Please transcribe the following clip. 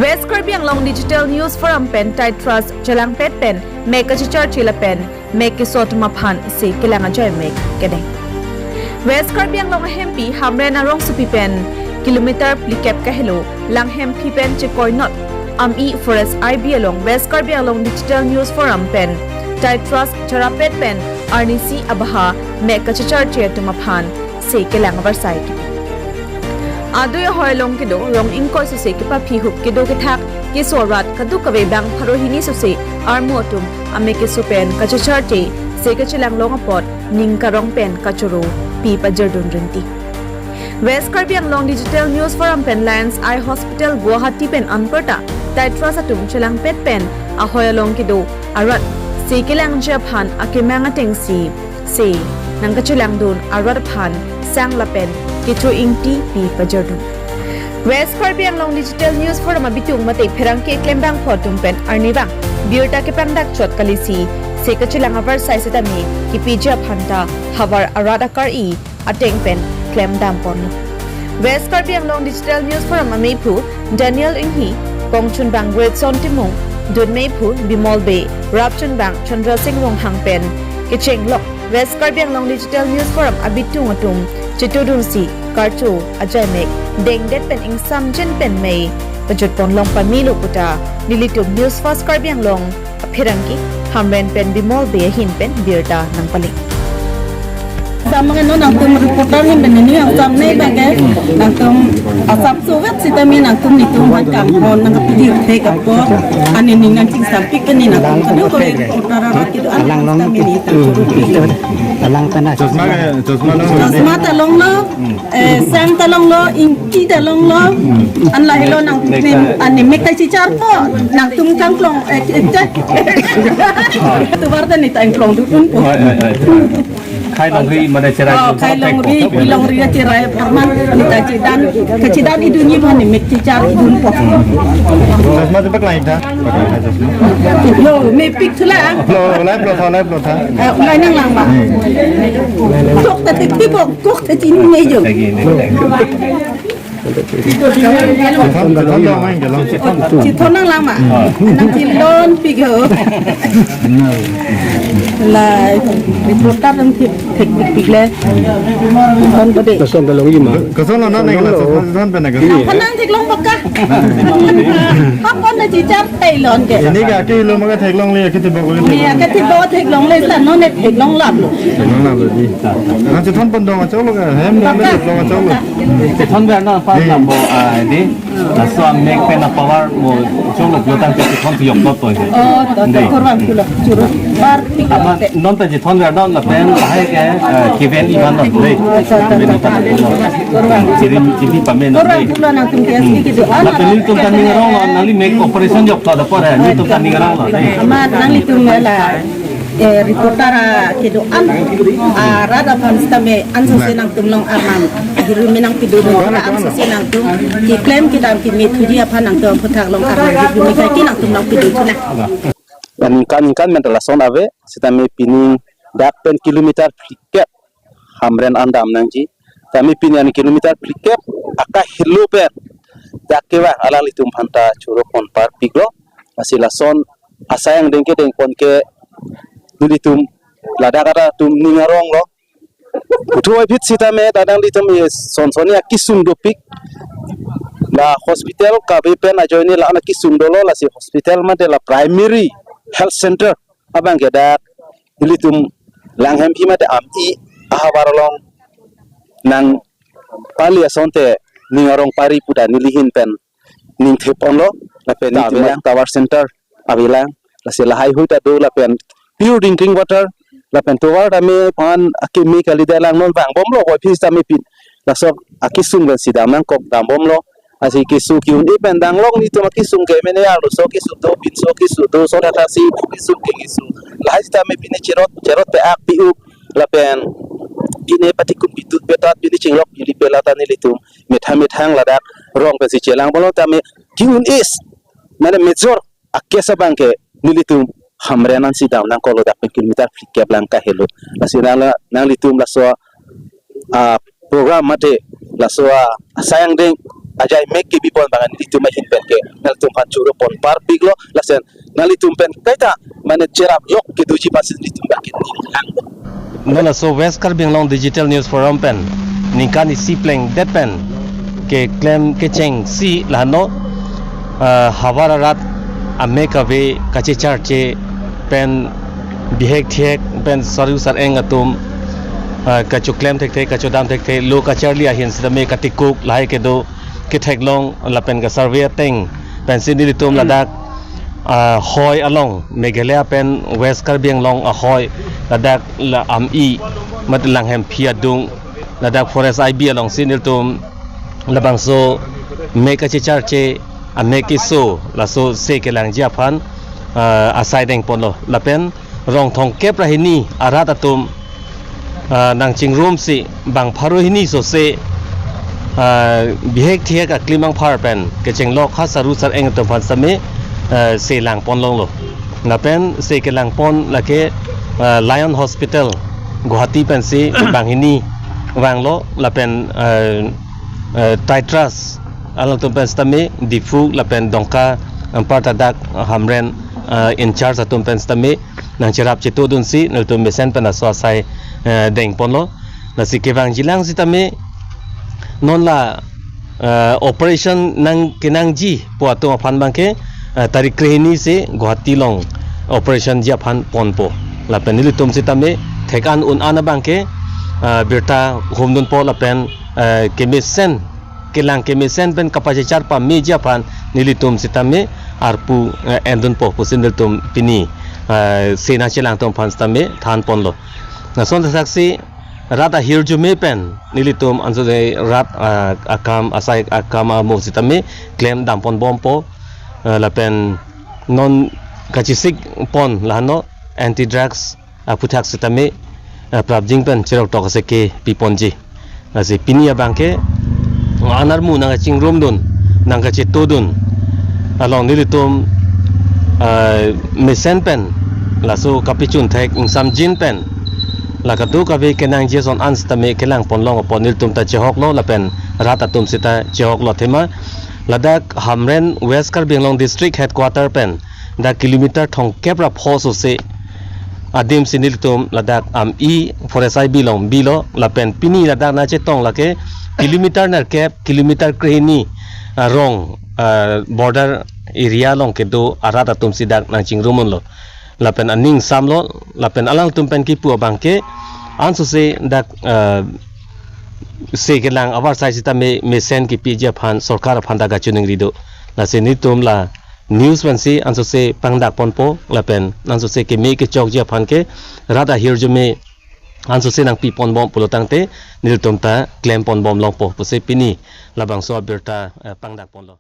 West Karbi Anglong Digital News Forum Pen Tai Trust Chalang Pet Pen Make a Chichar Chila Pen Make a Sot Mapan Se Kilanga Joy Make Kedeng West Karbi Anglong Hempi Hamren Arong Supi Pen Kilometer Plikep Kahelo Lang Hempi Pen Chekoy Not Ami Forest IB along West Karbi Anglong Digital News Forum Pen Tai Trust Charapet Pen RNC Abaha Make a Chichar Chia to Mapan Se Kilanga Varsai Adoy hoylong kido rong ingkoy susi kipa pihup kido kitak kisorat kadu kawe bang parohini susi armotum ame kisupen kachacharte se kachilang long apot ning karong pen kachuro pi pajardun rinti West Karbi Anglong Digital News Forum Pen Lions Eye Hospital Guwahati Pen Anperta Taitra Satum Chilang Pet Pen ahoyalong kido arat se kilang Japan akimanga tengsi se nang kachilang dun arat pan sang lapen Kicho Ingti Pi Pajardun West Karbi Anglong Digital News Forum Abitung Mate Perangke Klembang Potum Pen Arnibang Biurta ke Pangdak Chot Kalisi Sekachilang Avar Saisatami Kipija Phanta Havar Aradakar E Ateng Pen Klem Dampon West Karbi Anglong Digital News Forum Amepu Daniel Inghi Pongchun Bang Great Son Timung Dun Mepu Bimol Bay Rapchun Bang Chandra Singh Rong Hang Pen Kicheng Lok West Karbi Anglong Digital News Forum Abitung Atum Chitudun si Kartu Ajay Deng Det Pen Ing Sam Jen Pen May Pajut Pon Long Pamilo Puta Nilitum News Fast Karbi Anglong Aphirangi Hamren Pen Bimol Bay Hin Pen Birda Nang Paling Sama kan nang tum reporter yang benini yang samne bagai nang tum asap suwet sitami nang tum itu macam on nang video take apa ani ningan cing sampai ke ni nang tum kalau reporter orang itu alang long itu alang tanah Josma talong lo sang talong lo inki talong lo an lah lo nang ani mekai cicar po nang tum kangklong tu warta ni tangklong dukun po Khai long ri mana cerai khai long ri bilong ri cerai perman kita kecidan idunya mana mek cicar idun po Josma tu pakai dah lo me pik thula lo tha ngai nang lang ba tok ta ti bo kok ta chin ngai jo chỉ thôn năng làm à năng chỉ lon pigo là một tát năng thịt thịt bịch lên thôn có để Kesan kalau lagi mah. Kesan lah nak lah kesan pernah ke? thôn năng thịt lông bạc cá không con là chỉ chắp tay lon kìa Ini kaki lo makan thek long le kita bawa kita. nè cái thịt bò thịt lông lên là nó nè thịt lông lợn luôn Long lah berdi. Nanti thon pun dong acau lo kan? Hem dong le long acau lo. Te thon ver na pa na bo di na so make pen na power mo chong lo yotan te thon ti yok to to đó korban kilo churu bar pik ama non ta je thon ver na la pen hai ke kiven iman no le jirim jibi pamen no korban kilo năng tum kias gitu la pen tum tan ni rong na li make operation yok to da por ha ni tum tan ni rong la ama nang litum la reporter kedo an rada pan stame an so senang tumlong arman diru minang pidudu an so senang tum ki claim kita ki metu dia panang tum putak long arman diru mi kai kinang tumlong pidudu na kan mental son ave sitame pining dapen kilometer plikep hamren andam nangji tami pinan kilometer plikep aka hiloper dakewa ala litum phanta churo kon par piglo asila son asayang dengke deng kon ke dulitum lada kata tum ningarong lo utuai bit sitame dadang litum yes son sonia kisum dopik la hospital ka bepen ajoini la ana kisum dolo la si hospital mate la primary health center abang gedak dilitum langhem pi mate ami ahabarolong nang pali asonte ningarong pari puda nilihin pen ning thepon lo la pen tower center abilang la si lahai huita do la pen pure drinking water la pen tower dami pan akimi kali dalang non bang bom lo ko phis dami pin la sok akisum ben sidam nang kok dam bom lo asi kisu kiun i pen dang long ni to makisum ke mene ya lo so kisu to pin so kisu to so data si kisu ke kisu la hais dami pin cerot pe ak pi up la pen ine patikum bitut betat pin cinglok yili pelata ni litum methang ladak rong pe si celang bolo tami kiun is mane major akesa bangke nilitum hamrenan si daw nang kolo dak kilometer flikke blanka helo lasinala nang litum la so program mate la so sayang ding ajai make ke bipon bangan litum mahin penke nal tum churo pon par big lo lasen nali tumpen kaita mane cherap yok ke duji pasin ditumba ke Nola so West Karbinglong Digital News Forum pen ningkani si pleng det pen ke claim ke cheng si lano hawara rat ameka ve kache charche pen bihek thek pen saru sar eng atum kachu claim thek thek kachu dam thek thek lo ka charli a hin sidame katikuk lai ke do ke thek long la pen ka survey teng pen sinili tum ladak hoi along Meghalaya pen West Karbinglong a hoi ladak la ami mat lang hem phia dung ladak forest IB along sinil tum labang so make a charche a make so la so se ke lang japhan asai deng ponlo lapen rong thong kep rahini arata tum nang chingrum si bang pharo hini so se bihek thia ka klimang phar pen ke chenglo kha saru sar eng to phan same se lang pon long lo lapen se ke lang pon la ke Lion Hospital Guwahati pen si bang hini wang lo lapen Titras alang tum pen stame difu lapen dongka partadak hamren in charge atum pen stame nang cherap cheto dun si nal tum besen pen aswa sai deng ponlo na si kewang jilang si tame non la operation nang kenang ji po atum aphan bangke tarik krehini se Guwahati long operation ji aphan ponpo lapen nilitum si tame thekan un ana bangke birta humdun po lapen kemisen kilang kemisen pen kapasitar pa meja pan nilitum sitame arpu endun po pusin tum pini sena chelang tom pan stame than ponlo na son saksi rata hirjume pen nilitum anso de rat akam asai akama mo sitame claim dampon bompo lapen non kachisik pon lano anti drugs aputhak sitame prabjing pen cherok tok seke piponji asi pinia bangke anar mu nang chingrom dun nang ka cheto dun along nilitum mesen pen laso kapichun thek insam jin pen la ka du ka ve kenang jeson anstame kelang ponlong pon nilitum ta chehok lo la pen rata tum sita chehok lo thema ladak hamren West Karbinglong district headquarter pen da kilometer thong kepra phoso se adim siniltum ladak am I forest IB long bilo lapen pini ladak na chetong lake kilometer nar kep kilometer krehini rong border area long ke do arata tum sidak nang chingrumun lo lapen aning samlo lapen alang tum pen ki pu bangke ansu se dak se kelang awar sai sita me sen ki pije phan sarkar phanda ga chuning rido la se ni tum la news wan si anso se pangdak ponpo lapen anso se ke me ke chok je phan ke rada hirjume anso se nang pi pon bom pulotangte nil tum ta claim pon bom long po se pini labang so berta pangdak pon lo